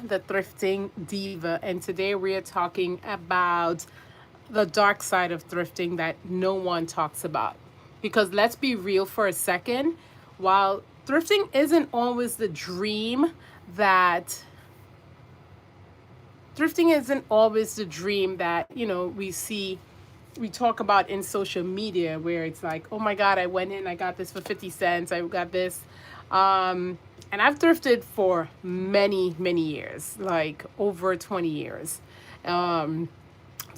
the Thrifting Diva, and today we are talking about the dark side of thrifting that no one talks about. Because let's be real for a second, while thrifting isn't always the dream that thrifting isn't always the dream that, we talk about in social media where it's like, oh my God, I went in, I got this for 50 cents, I got this. And I've thrifted for many, many years, like over 20 years. Um,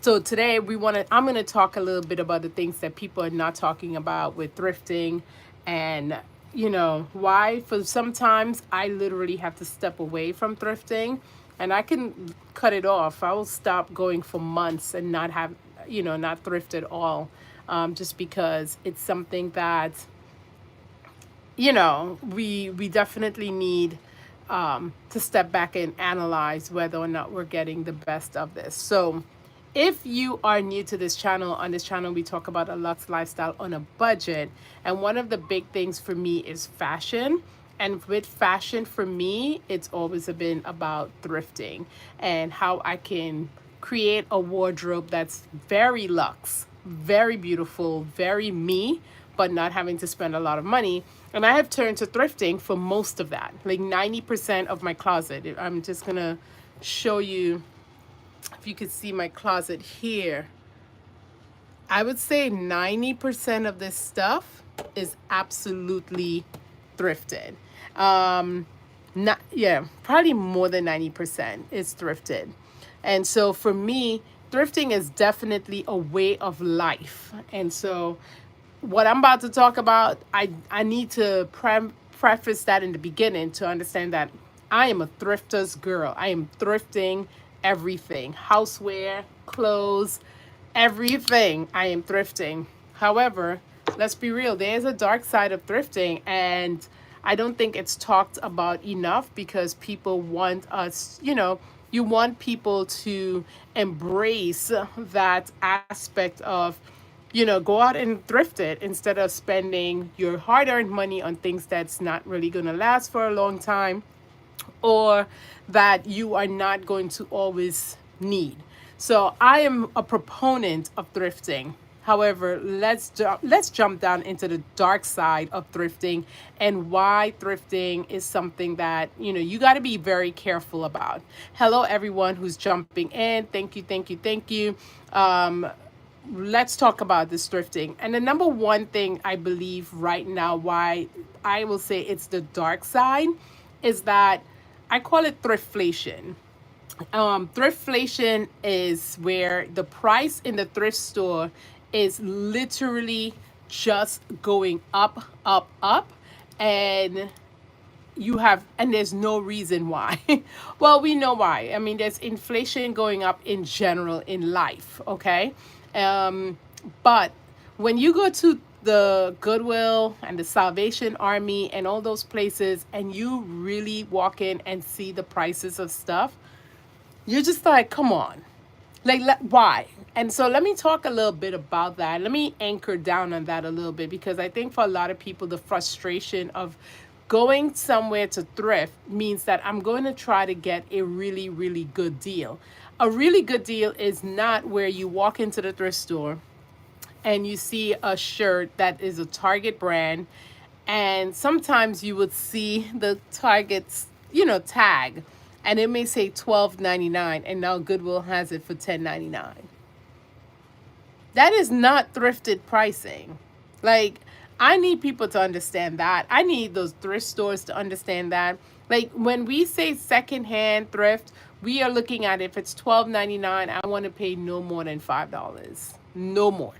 so today I'm going to talk a little bit about the things that people are not talking about with thrifting, and why for sometimes I literally have to step away from thrifting, and I can cut it off. I will stop going for months and not have, not thrift at all, just because it's something that we definitely need to step back and analyze whether or not we're getting the best of this. So, if you are new to this channel, on this channel we talk about a luxe lifestyle on a budget, and one of the big things for me is fashion. And with fashion, for me, it's always been about thrifting and how I can create a wardrobe that's very luxe, very beautiful, very me, but not having to spend a lot of money. And I have turned to thrifting for most of that, like 90% of my closet. I'm just gonna show you, if you could see my closet here. I would say 90% of this stuff is absolutely thrifted. Not Yeah, probably more than 90% is thrifted. And so for me, thrifting is definitely a way of life. And so what I'm about to talk about, I need to preface that in the beginning to understand that I am a thrifter's girl. I am thrifting everything, houseware, clothes, everything. I am thrifting. However, let's be real, there is a dark side of thrifting, and I don't think it's talked about enough because people want us, you want people to embrace that aspect of, go out and thrift it instead of spending your hard earned money on things that's not really going to last for a long time, or that you are not going to always need. So I am a proponent of thrifting. However, let's jump down into the dark side of thrifting and why thrifting is something that you got to be very careful about. Hello, everyone who's jumping in. Thank you, thank you, thank you. Um, let's talk about this thrifting. And the number one thing I believe right now, why I will say it's the dark side, is that I call it thriftflation. Thriftflation is where the price in the thrift store is literally just going up, up, up, and there's no reason why. Well, we know why. I mean, there's inflation going up in general in life, okay? Um, but when you go to the Goodwill and the Salvation Army and all those places, and you really walk in and see the prices of stuff, you're just like, come on. Like, why? And so let me talk a little bit about that. Let me anchor down on that a little bit, because I think for a lot of people, the frustration of going somewhere to thrift means that I'm going to try to get a really, really good deal. A really good deal is not where you walk into the thrift store and you see a shirt that is a Target brand, and sometimes you would see the Target's, tag, and it may say $12.99, and now Goodwill has it for $10.99. That is not thrifted pricing. Like, I need people to understand that. I need those thrift stores to understand that. Like, when we say secondhand thrift, we are looking at, if it's $12.99, I want to pay no more than $5. No more.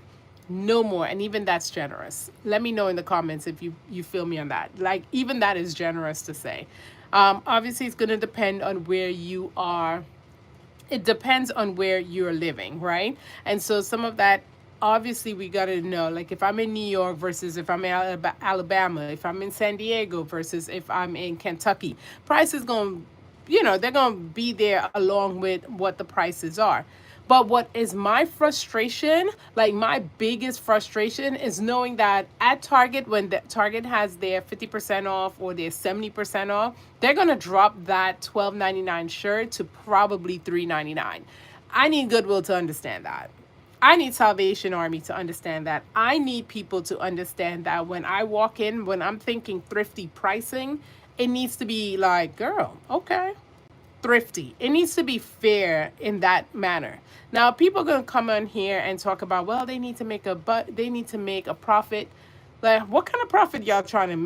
No more. And even that's generous. Let me know in the comments if you feel me on that. Like, even that is generous to say. Obviously, it's going to depend on where you are. It depends on where you're living, right? And so some of that, obviously, we got to know, like, if I'm in New York versus if I'm in Alabama, if I'm in San Diego versus if I'm in Kentucky, price is going to, they're going to be there along with what the prices are. But what is my frustration, like my biggest frustration, is knowing that at Target, when the Target has their 50% off or their 70% off, they're gonna drop that $12.99 shirt to probably $3.99. I need Goodwill to understand that. I need Salvation Army to understand that. I need people to understand that when I walk in, when I'm thinking thrifty pricing, it needs to be like, girl, okay, thrifty. It needs to be fair in that manner. Now, people are gonna come on here and talk about, well, they need to make a profit. Like, what kind of profit y'all trying to make?